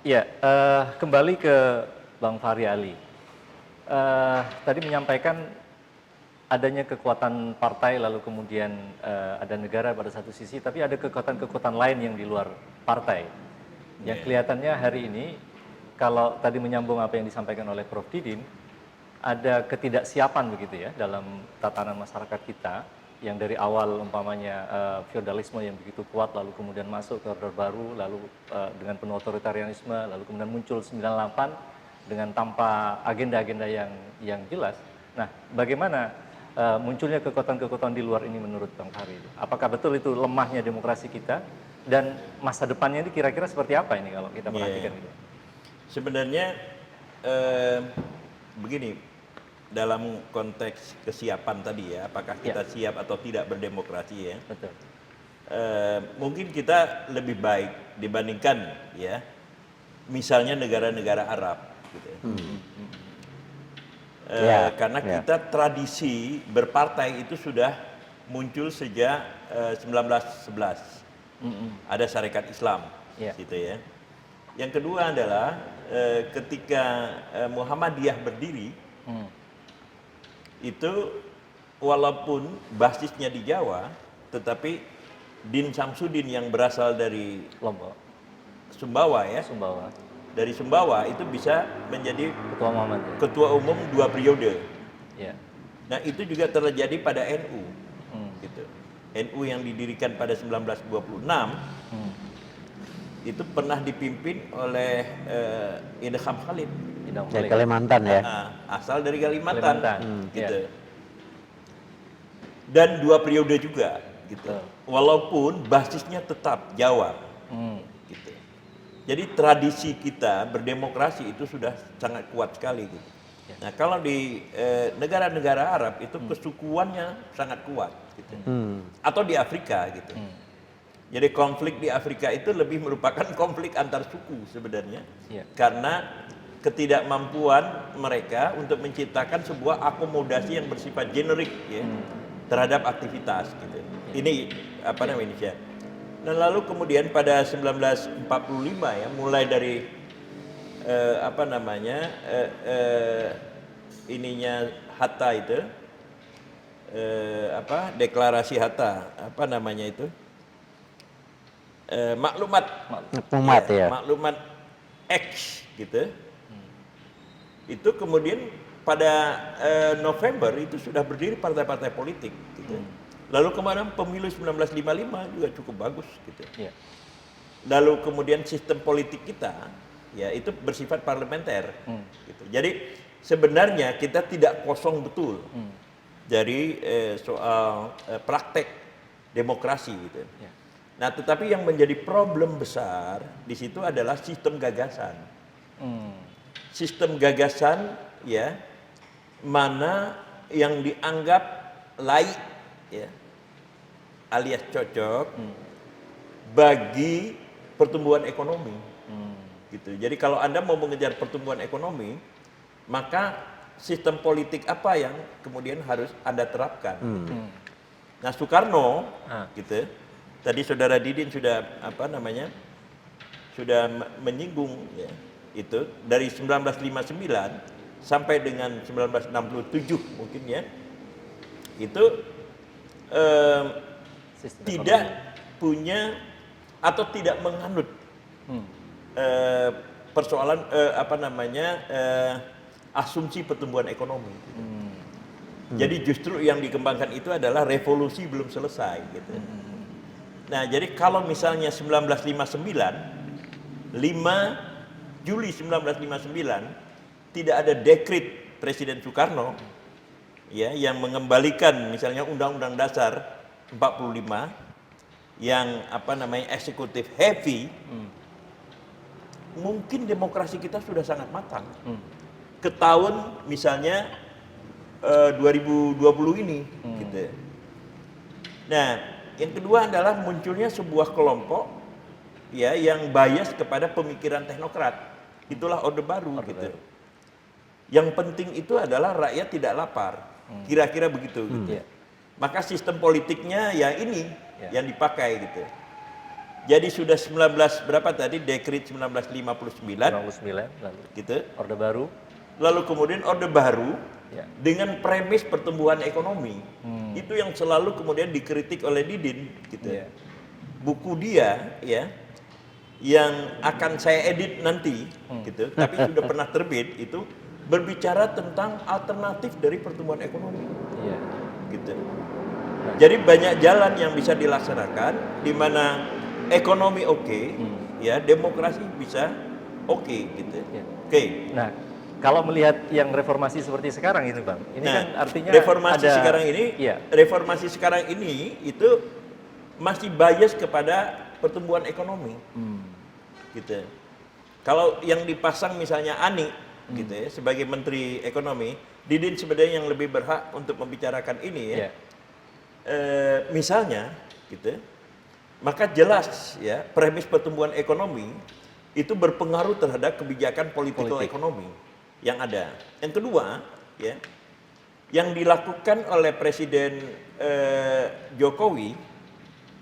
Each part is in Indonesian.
Ya, kembali ke Bang Fahri Ali. Tadi menyampaikan adanya kekuatan partai, lalu kemudian ada negara pada satu sisi, tapi ada kekuatan-kekuatan lain yang di luar partai. Yang kelihatannya hari ini, kalau tadi menyambung apa yang disampaikan oleh Prof. Didin, ada ketidaksiapan begitu ya dalam tatanan masyarakat kita yang dari awal umpamanya feodalisme yang begitu kuat, lalu kemudian masuk ke Orde Baru, lalu dengan penuh otoritarianisme, lalu kemudian muncul 98 dengan tanpa agenda-agenda yang jelas. Nah, bagaimana munculnya kekuatan-kekuatan di luar ini menurut Bang Fahri? Apakah betul itu lemahnya demokrasi kita, dan masa depannya ini kira-kira seperti apa ini kalau kita perhatikan itu? Sebenarnya begini, dalam konteks kesiapan tadi ya, apakah kita siap atau tidak berdemokrasi ya? Betul. Mungkin kita lebih baik dibandingkan ya, misalnya negara-negara Arab, gitu. Karena kita tradisi berpartai itu sudah muncul sejak 1911. Ada Syarikat Islam, gitu ya. Yang kedua adalah ketika Muhammadiyah berdiri, itu walaupun basisnya di Jawa, tetapi Din Samsudin yang berasal dari Lombok, Sumbawa ya, Sumbawa, dari Sumbawa itu bisa menjadi Ketua Muhammadiyah. ketua umum 2 periode. Ya. Nah itu juga terjadi pada NU, gitu. NU yang didirikan pada 1926 itu pernah dipimpin oleh Idham Khalid. Dari Kalimantan ya. Asal dari Kalimantan, gitu. Ya. Dan 2 periode juga, gitu. Walaupun basisnya tetap Jawa, gitu. Jadi tradisi kita berdemokrasi itu sudah sangat kuat sekali, gitu. Nah kalau di negara-negara Arab itu kesukuannya sangat kuat, gitu. Atau di Afrika, gitu. Jadi konflik di Afrika itu lebih merupakan konflik antar suku sebenarnya, karena ketidakmampuan mereka untuk menciptakan sebuah akomodasi yang bersifat generik ya, terhadap aktivitas, gitu. Ini apa namanya Indonesia. Dan lalu kemudian pada 1945 ya, mulai dari apa namanya ininya Hatta itu, deklarasi Hatta, apa namanya itu, maklumat ya. Maklumat X, gitu. Itu kemudian pada November itu sudah berdiri partai-partai politik, gitu. Lalu kemarin pemilu 1955 juga cukup bagus, gitu. Lalu kemudian sistem politik kita ya itu bersifat parlementer, gitu. Jadi sebenarnya kita tidak kosong betul dari soal praktek demokrasi, gitu. Nah, tetapi yang menjadi problem besar di situ adalah sistem gagasan. Sistem gagasan ya, mana yang dianggap laik ya, alias cocok bagi pertumbuhan ekonomi, gitu. Jadi kalau Anda mau mengejar pertumbuhan ekonomi, maka sistem politik apa yang kemudian harus Anda terapkan. Nah, Soekarno, gitu. Tadi saudara Didin sudah apa namanya, sudah menyinggung ya, itu dari 1959 sampai dengan 1967 mungkin ya, itu tidak punya atau tidak menganut persoalan apa namanya asumsi pertumbuhan ekonomi. Jadi justru yang dikembangkan itu adalah revolusi belum selesai, gitu. Nah, jadi kalau misalnya 1959, 5 Juli 1959 tidak ada dekret Presiden Soekarno ya yang mengembalikan misalnya Undang-Undang Dasar 45 yang apa namanya eksekutif heavy, mungkin demokrasi kita sudah sangat matang. Ke tahun misalnya 2020 ini, gitu. Nah, yang kedua adalah munculnya sebuah kelompok ya yang bias kepada pemikiran teknokrat. Itulah Orde Baru, gitu. Yang penting itu adalah rakyat tidak lapar. Kira-kira begitu, gitu. Maka sistem politiknya ya ini yang dipakai, gitu. Jadi sudah 19 berapa tadi Dekret 1959 59 lalu gitu. Orde Baru. Lalu kemudian Orde Baru Ya. dengan premis pertumbuhan ekonomi. Itu yang selalu kemudian dikritik oleh Didin gitu. Iya. Buku dia ya yang akan saya edit nanti gitu, tapi sudah pernah terbit itu berbicara tentang alternatif dari pertumbuhan ekonomi Iya. gitu. Jadi banyak jalan yang bisa dilaksanakan di mana ekonomi oke, ya demokrasi bisa oke gitu. Iya. Oke. Nah, kalau melihat yang reformasi seperti sekarang ini, Bang, ini Nah, kan artinya reformasi ada, sekarang ini, iya, reformasi sekarang ini itu masih bias kepada pertumbuhan ekonomi, gitu. Kalau yang dipasang misalnya Ani, gitu ya, sebagai Menteri Ekonomi, Didin sebenarnya yang lebih berhak untuk membicarakan ini ya. iya, Misalnya, gitu, maka jelas ya premis pertumbuhan ekonomi itu berpengaruh terhadap kebijakan political Politik. ekonomi yang ada. Yang kedua, ya, yang dilakukan oleh Presiden Jokowi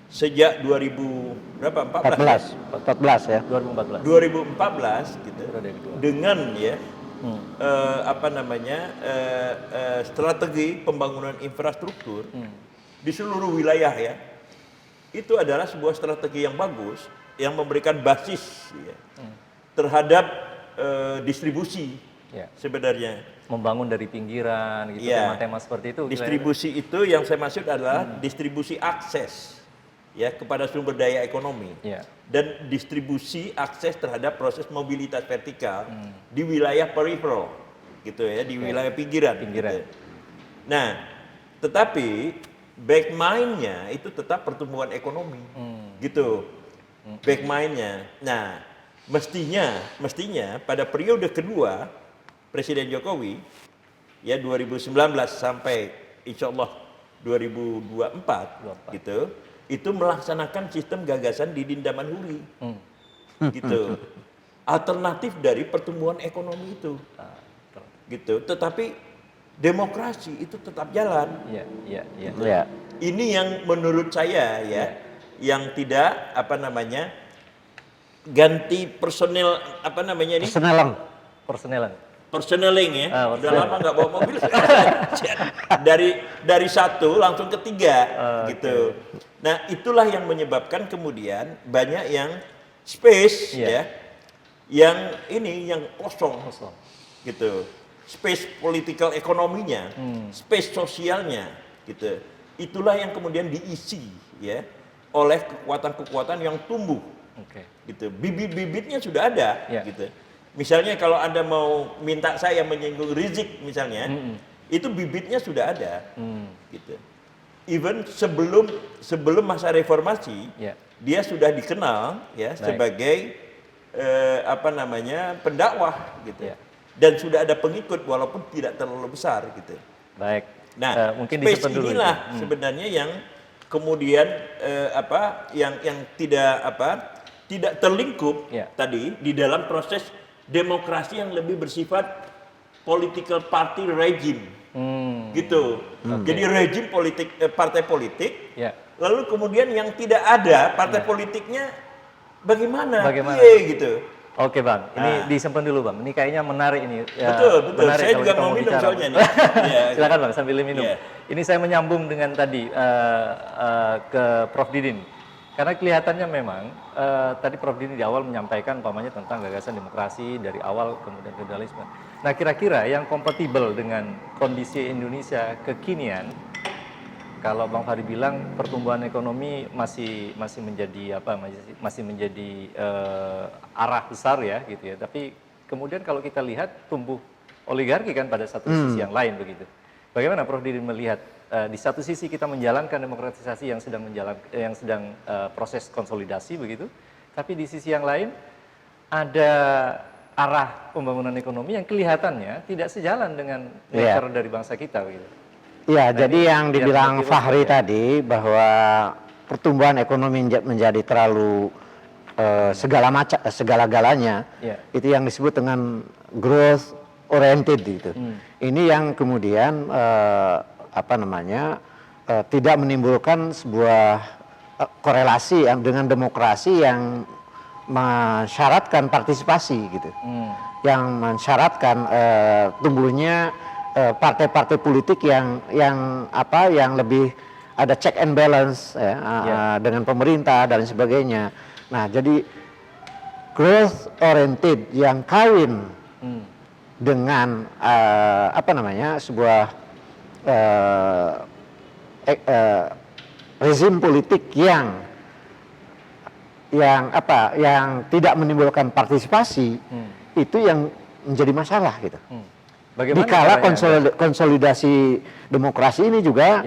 sejak 2000 berapa 14 14 ya. 2014. 2014 gitu Periode kedua. dengan ya strategi pembangunan infrastruktur di seluruh wilayah ya, itu adalah sebuah strategi yang bagus yang memberikan basis ya, terhadap distribusi Ya. sebenarnya. Membangun dari pinggiran gitu, Iya. tema-tema seperti itu. Distribusi itu yang saya maksud adalah distribusi akses ya kepada sumber daya ekonomi. Iya. Dan distribusi akses terhadap proses mobilitas vertikal di wilayah peripheral gitu ya, di wilayah pinggiran. Pinggiran. Gitu. Nah, tetapi back mind-nya itu tetap pertumbuhan ekonomi. Gitu. Back mind-nya. Nah, mestinya pada periode kedua Presiden Jokowi ya 2019 sampai insya Allah 2024 gitu, itu melaksanakan sistem gagasan Didin Damanhuri gitu, alternatif dari pertumbuhan ekonomi itu gitu. Tetapi demokrasi itu tetap jalan. Iya, iya, iya. Ya. Ini yang menurut saya ya, yang tidak apa namanya ganti personil apa namanya ini Senelang. Personelan. personeling ya, udah personel. lama nggak bawa mobil. dari satu langsung ke tiga gitu. Nah itulah yang menyebabkan kemudian banyak yang space ya, yang ini yang kosong gitu. Space political ekonominya, space sosialnya gitu. Itulah yang kemudian diisi ya oleh kekuatan-kekuatan yang tumbuh. Oke. Gitu. Bibit-bibitnya sudah ada Ya. gitu. Misalnya kalau Anda mau minta saya menyinggung Rizik misalnya, itu bibitnya sudah ada. Gitu. Even sebelum masa reformasi, Ya. dia sudah dikenal ya sebagai apa namanya pendakwah gitu. Ya. Dan sudah ada pengikut walaupun tidak terlalu besar gitu. Baik. Nah, mungkin space disimpan dulu inilah itu. sebenarnya yang kemudian yang tidak terlingkup Ya. tadi di dalam proses demokrasi yang lebih bersifat political party regime gitu. Jadi rejim politik partai politik. Ya. Lalu kemudian yang tidak ada partai politiknya bagaimana? Bagaimana? Piye gitu. Oke, Bang. Ini Nah. disimpan dulu, Bang. Ini kayaknya menarik ini. Ya, Betul. menarik Saya kalau juga kita mau minum bicara. soalnya nih. Iya. Silakan, Bang, sambil minum. Iya. Ini saya menyambung dengan tadi ke Prof Didin. Karena kelihatannya memang tadi Prof Didin di awal menyampaikan umpamanya tentang gagasan demokrasi dari awal kemudian feudalisme. Nah, kira-kira yang kompatibel dengan kondisi Indonesia kekinian, kalau Bang Fahri bilang pertumbuhan ekonomi masih menjadi masih menjadi arah besar ya gitu ya. Tapi kemudian kalau kita lihat tumbuh oligarki kan pada satu sisi yang lain begitu. Bagaimana Prof Didin melihat di satu sisi kita menjalankan demokratisasi yang sedang proses konsolidasi begitu, tapi di sisi yang lain ada arah pembangunan ekonomi yang kelihatannya tidak sejalan dengan nature dari bangsa kita begitu. Iya, Nah, jadi ini yang dibilang biar Fahri ya. tadi bahwa pertumbuhan ekonomi menjadi terlalu segala-galanya, Ya. itu yang disebut dengan growth oriented gitu. Ini yang kemudian tidak menimbulkan sebuah korelasi yang dengan demokrasi yang mensyaratkan partisipasi gitu, yang mensyaratkan tumbuhnya partai-partai politik yang lebih ada check and balance dengan pemerintah dan sebagainya. Nah, jadi growth oriented yang kawin dengan sebuah rezim politik yang tidak menimbulkan partisipasi, itu yang menjadi masalah gitu. Dikala konsolidasi demokrasi ini juga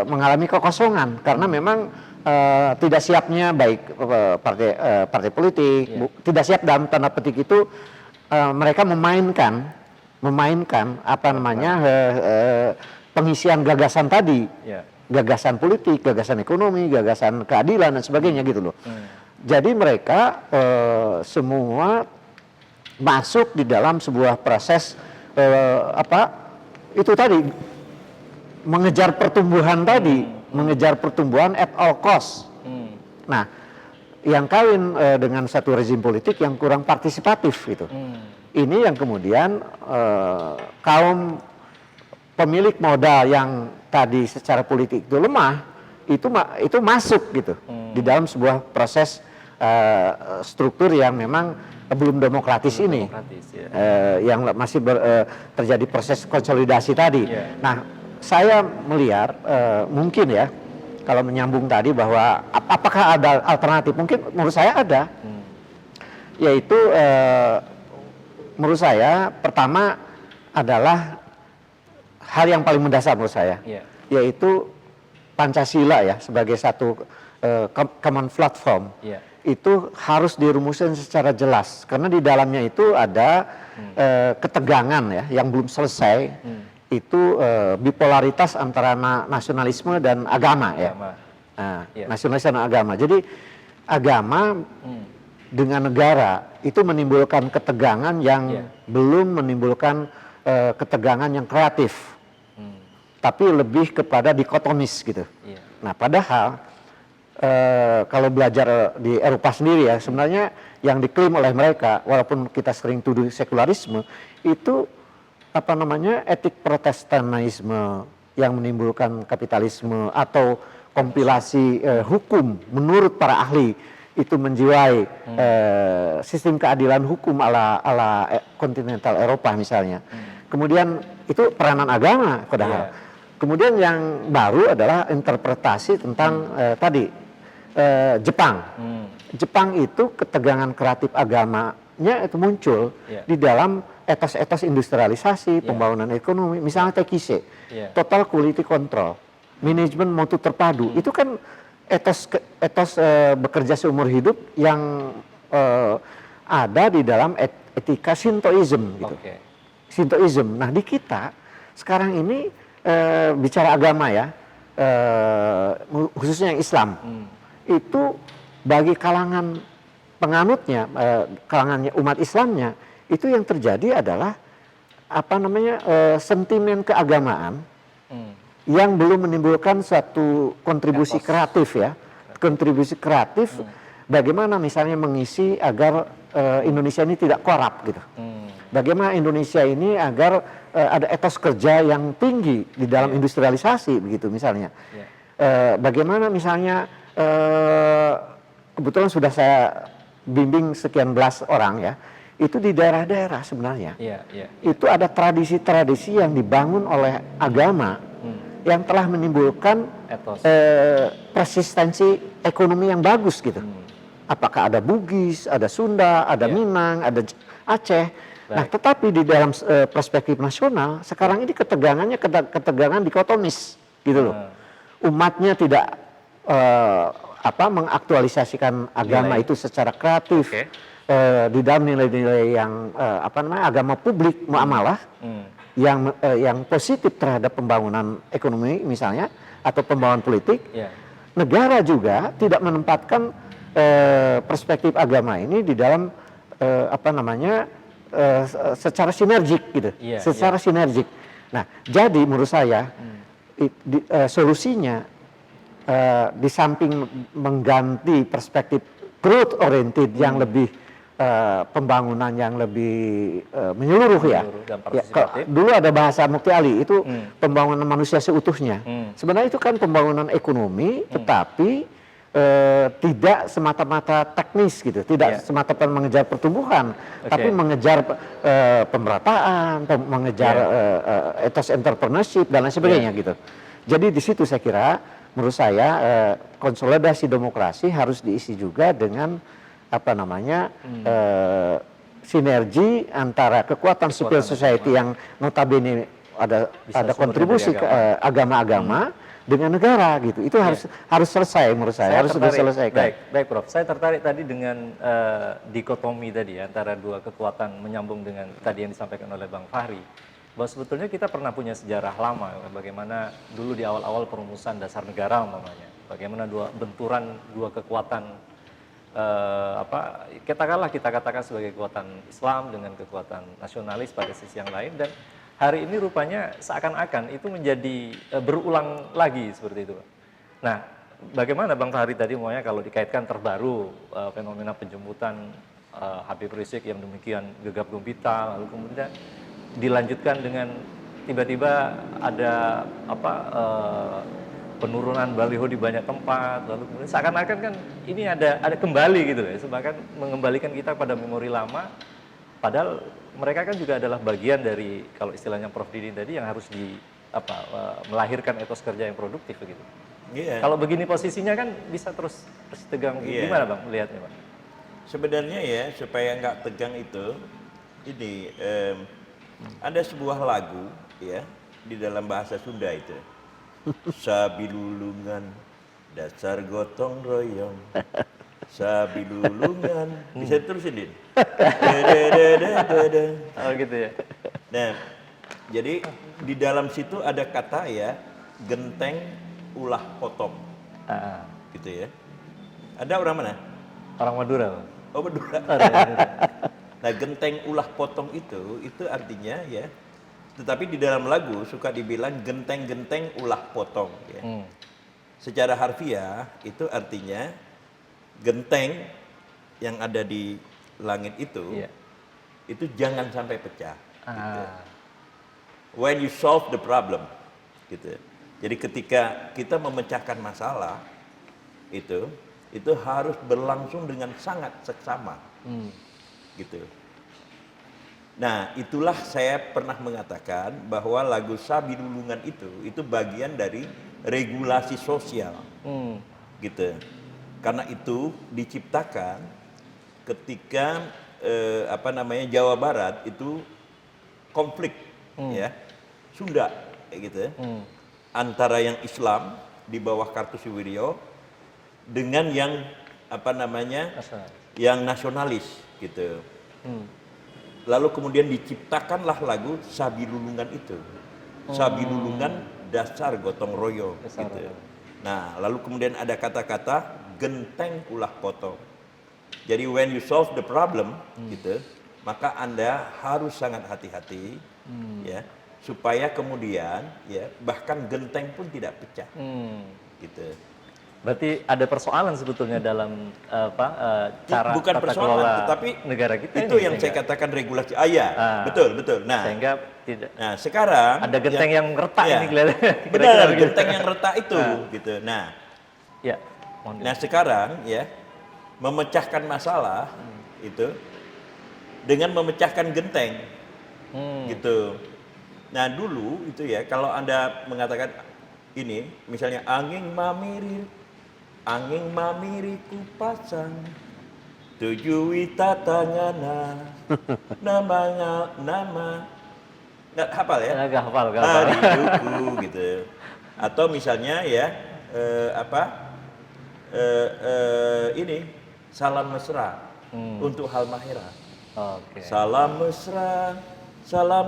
mengalami kekosongan karena memang tidak siapnya baik partai politik, tidak siap dalam tanda petik itu mereka memainkan pengisian gagasan tadi, gagasan politik, gagasan ekonomi, gagasan keadilan dan sebagainya gitu loh. Jadi mereka semua masuk di dalam sebuah proses itu tadi mengejar pertumbuhan tadi, mengejar pertumbuhan at all cost. Nah, yang kawin dengan satu rezim politik yang kurang partisipatif gitu. Ini yang kemudian kaum pemilik modal yang tadi secara politik itu lemah, itu masuk gitu di dalam sebuah proses struktur yang memang belum demokratis ini, yang masih terjadi proses konsolidasi tadi. Nah, saya melihat mungkin ya, kalau menyambung tadi bahwa apakah ada alternatif? Mungkin menurut saya ada, yaitu menurut saya pertama adalah hal yang paling mendasar menurut saya, yaitu Pancasila ya sebagai satu common platform. Itu harus dirumuskan secara jelas karena di dalamnya itu ada ketegangan ya yang belum selesai, itu bipolaritas antara nasionalisme dan agama ya. Nasionalisme dan agama. Jadi agama dengan negara itu menimbulkan ketegangan yang belum menimbulkan ketegangan yang kreatif, tapi lebih kepada dikotomis gitu. Nah, padahal kalau belajar di Eropa sendiri ya, sebenarnya yang diklaim oleh mereka, walaupun kita sering tuduh sekularisme, itu etik protestanisme yang menimbulkan kapitalisme atau kompilasi hukum menurut para ahli itu menjiwai sistem keadilan hukum ala kontinental Eropa misalnya. Kemudian itu peranan agama padahal. Kemudian yang baru adalah interpretasi tentang tadi Jepang. Jepang itu ketegangan kreatif agamanya itu muncul di dalam etos-etos industrialisasi, pembangunan ekonomi, misalnya Tekishe, total quality control, manajemen mutu terpadu. Itu kan etos bekerja seumur hidup yang ada di dalam etika Shintoism gitu. Shintoism. Nah, di kita sekarang ini bicara agama ya, khususnya yang Islam. Itu bagi kalangan penganutnya, kalangannya umat Islamnya, itu yang terjadi adalah sentimen keagamaan yang belum menimbulkan suatu kontribusi kreatif ya, kontribusi kreatif bagaimana misalnya mengisi agar Indonesia ini tidak korup gitu, bagaimana Indonesia ini agar ada etos kerja yang tinggi di dalam industrialisasi begitu misalnya, bagaimana misalnya kebetulan sudah saya bimbing sekian belas orang ya, itu di daerah-daerah sebenarnya itu ada tradisi-tradisi yang dibangun oleh agama yang telah menimbulkan persistensi ekonomi yang bagus gitu. Apakah ada Bugis, ada Sunda, ada Minang, ada Aceh. Nah, tetapi di dalam perspektif nasional sekarang ini ketegangannya ketegangan dikotomis gitu loh. Umatnya tidak mengaktualisasikan agama itu secara kreatif di dalam nilai-nilai yang agama publik muamalah yang positif terhadap pembangunan ekonomi misalnya atau pembangunan politik. Negara juga tidak menempatkan perspektif agama ini di dalam secara sinergik gitu, secara sinergik. Nah, jadi menurut saya solusinya di samping mengganti perspektif growth oriented yang lebih pembangunan yang lebih menyeluruh ya. Dulu ada bahasa Mukti Ali itu pembangunan manusia seutuhnya. Sebenarnya itu kan pembangunan ekonomi, tetapi tidak semata-mata teknis gitu, tidak semata-mata mengejar pertumbuhan, tapi mengejar pemerataan, mengejar etos entrepreneurship dan lain sebagainya gitu. Jadi di situ saya kira, menurut saya konsolidasi demokrasi harus diisi juga dengan apa namanya sinergi antara kekuatan civil society yang notabene ada kontribusi ke agama-agama dengan negara gitu. Itu harus selesai menurut saya harus diselesaikan. Baik Prof. Saya tertarik tadi dengan dikotomi tadi ya, antara dua kekuatan menyambung dengan tadi yang disampaikan oleh Bang Fahri. Bahwa sebetulnya kita pernah punya sejarah lama bagaimana dulu di awal-awal perumusan dasar negara umpamanya. Bagaimana benturan dua kekuatan katakanlah kita katakan sebagai kekuatan Islam dengan kekuatan nasionalis pada sisi yang lain, dan hari ini rupanya seakan-akan itu menjadi berulang lagi seperti itu. Nah, bagaimana Bang Fahri tadi umpamanya kalau dikaitkan terbaru fenomena penjemputan Habib Rizik yang demikian gegap gempita, lalu kemudian dilanjutkan dengan tiba-tiba ada penurunan baliho di banyak tempat, lalu kemudian seakan-akan kan ini ada kembali gitu ya, bahkan mengembalikan kita pada memori lama, padahal mereka kan juga adalah bagian dari, kalau istilahnya Prof Didi tadi, yang harus melahirkan etos kerja yang produktif begitu. Kalau begini posisinya kan bisa terus tegang. Gimana Bang melihatnya Bang? Sebenarnya ya, supaya nggak tegang itu, ini ada sebuah lagu ya di dalam bahasa Sunda itu. Sabilulungan dasar gotong royong, sabilulungan, bisa terusin Din. Oh gitu ya. Nah, jadi di dalam situ ada kata ya, genteng ulah potong, gitu ya. Ada orang mana? Orang Madura. Oh Madura. Nah, genteng ulah potong itu artinya ya. Tetapi di dalam lagu suka dibilang genteng-genteng ulah potong ya. Secara harfiah itu artinya genteng yang ada di langit itu jangan sampai pecah. Gitu. When you solve the problem, gitu. Jadi ketika kita memecahkan masalah itu harus berlangsung dengan sangat seksama, gitu. Nah, itulah saya pernah mengatakan bahwa lagu Sabilulungan itu bagian dari regulasi sosial, gitu. Karena itu diciptakan ketika Jawa Barat itu konflik, ya, Sunda, kayak gitu, antara yang Islam di bawah Kartosuwiryo dengan yang yang nasionalis, gitu. Lalu kemudian diciptakanlah lagu Sabilulungan itu. Sabilulungan dasar gotong royong, gitu. Nah, lalu kemudian ada kata-kata genteng ulah potong. Jadi when you solve the problem, gitu, maka Anda harus sangat hati-hati, ya, supaya kemudian ya bahkan genteng pun tidak pecah, gitu. Berarti ada persoalan sebetulnya dalam cara bukan tata persoalan, kelola tetapi negara kita itu yang saya katakan regulasi. Betul. Nah, sehingga tidak. Nah, sekarang ada genteng yang retak ini kelihatan. Benar, genteng yang retak itu, gitu. Nah, nah sekarang ya memecahkan masalah itu dengan memecahkan genteng, gitu. Nah dulu itu ya kalau Anda mengatakan ini, misalnya angin mamiri ku pasang 7 wita tangana nama nggak hafal ya? Nggak hafal. Hidupku gitu. Atau misalnya ya ini salam mesra untuk Halmahera. Salam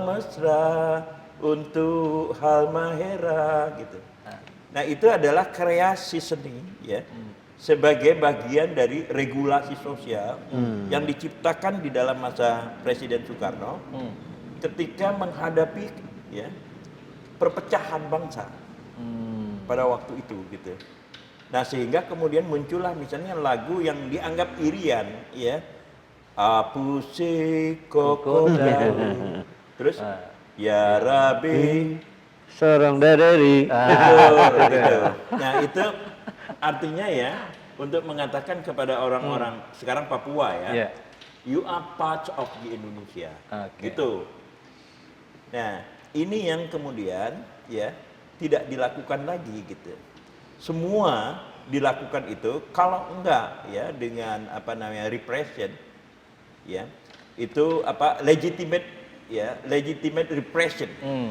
mesra untuk Halmahera gitu. Nah, itu adalah kreasi seni ya. Sebagai bagian dari regulasi sosial yang diciptakan di dalam masa Presiden Soekarno ketika menghadapi ya perpecahan bangsa pada waktu itu gitu. Nah, sehingga kemudian muncullah misalnya lagu yang dianggap irian, ya. Apuse kokodau. Terus ya Rabbi Sorong dadari. betul, gitu. Nah, itu artinya ya untuk mengatakan kepada orang-orang sekarang Papua ya, you are part of the Indonesia. Gitu. Nah, ini yang kemudian ya tidak dilakukan lagi gitu. Semua dilakukan itu kalau enggak ya dengan apa namanya repression ya. Itu apa legitimate repression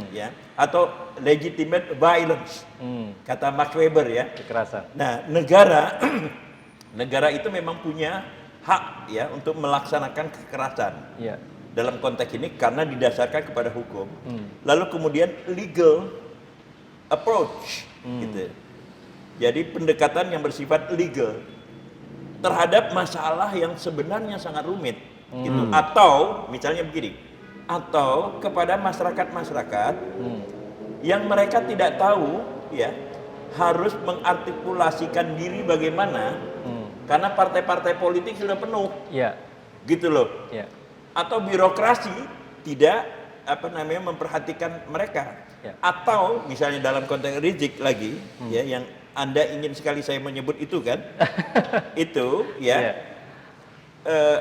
ya atau legitimate violence. Kata Max Weber ya. Kekerasan. Nah, negara itu memang punya hak ya untuk melaksanakan kekerasan. Iya. Dalam konteks ini karena didasarkan kepada hukum. Lalu kemudian legal approach gitu. Jadi pendekatan yang bersifat legal terhadap masalah yang sebenarnya sangat rumit gitu. Atau misalnya begini, atau kepada masyarakat-masyarakat yang mereka tidak tahu ya harus mengartikulasikan diri bagaimana karena partai-partai politik sudah penuh. Iya. Gitu loh. Iya. Atau birokrasi tidak apa namanya memperhatikan mereka. Ya. Atau misalnya dalam konteks Rizik lagi ya yang Anda ingin sekali saya menyebut itu kan. Itu ya.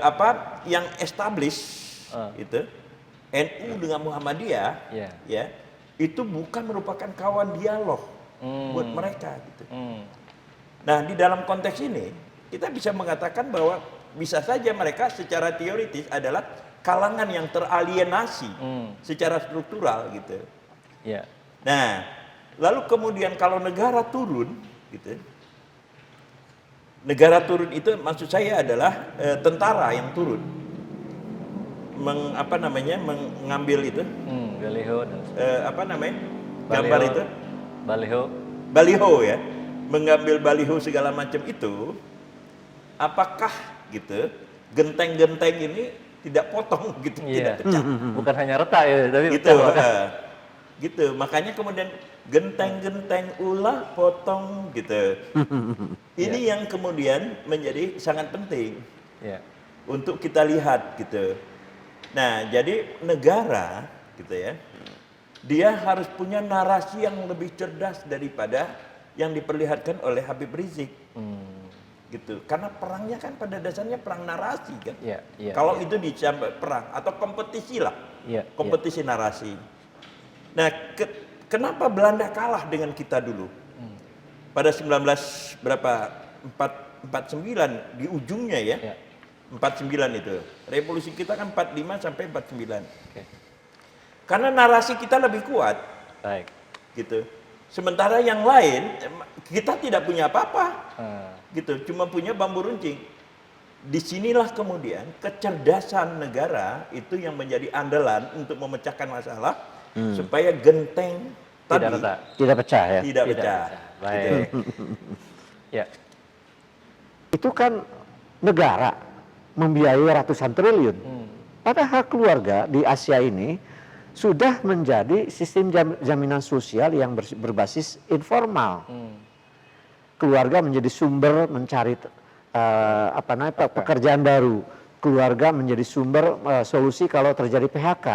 Apa yang establish itu NU dengan Muhammadiyah ya itu bukan merupakan kawan dialog buat mereka gitu. Nah, di dalam konteks ini kita bisa mengatakan bahwa bisa saja mereka secara teoritis adalah kalangan yang teralienasi secara struktural gitu. Iya. Nah, lalu kemudian kalau negara turun gitu. Negara turun itu maksud saya adalah tentara yang turun. Mengambil itu. Baliho dan Apa namanya? Gambar itu. Baliho Ya. Mengambil baliho segala macam itu. Apakah gitu genteng-genteng ini tidak potong gitu, tidak pecah. Bukan hanya retak ya, tapi Gitu. Gitu. Makanya kemudian genteng-genteng ulah potong gitu. Ini yang kemudian menjadi sangat penting untuk kita lihat gitu. Nah, jadi negara gitu ya, dia harus punya narasi yang lebih cerdas daripada yang diperlihatkan oleh Habib Rizik. Gitu. Karena perangnya kan pada dasarnya perang narasi kan. Kalau itu dicampur perang atau kompetisi lah. Kompetisi narasi. Nah, kenapa Belanda kalah dengan kita dulu? Pada 49 di ujungnya ya. 49 itu. Revolusi kita kan 45 sampai 49. Karena narasi kita lebih kuat. Baik. Gitu. Sementara yang lain kita tidak punya apa-apa. Gitu, cuma punya bambu runcing. Disinilah kemudian kecerdasan negara itu yang menjadi andalan untuk memecahkan masalah supaya genteng tidak pecah ya. Tidak pecah. Baik. Gitu. Ya. Itu kan negara membiayai ratusan triliun. Padahal keluarga di Asia ini sudah menjadi sistem jaminan sosial yang berbasis informal. Keluarga menjadi sumber mencari pekerjaan baru. Keluarga menjadi sumber solusi kalau terjadi PHK.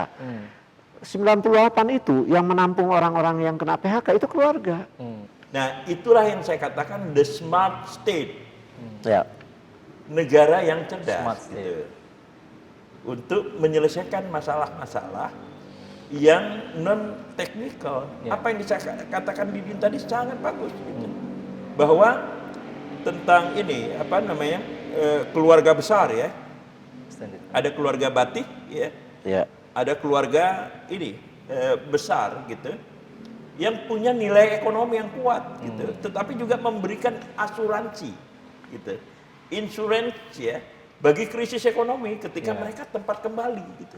98 itu yang menampung orang-orang yang kena PHK itu keluarga. Nah, itulah yang saya katakan the smart state. Ya. Negara yang cerdas Smart state. gitu. Untuk menyelesaikan masalah-masalah yang non teknikal. Apa yang dikatakan Didin tadi sangat bagus gitu. Bahwa tentang ini keluarga besar ya. Ada keluarga batik ya. Ada keluarga ini besar gitu yang punya nilai ekonomi yang kuat gitu, tetapi juga memberikan asuransi gitu, insurance ya bagi krisis ekonomi ketika mereka tempat kembali gitu.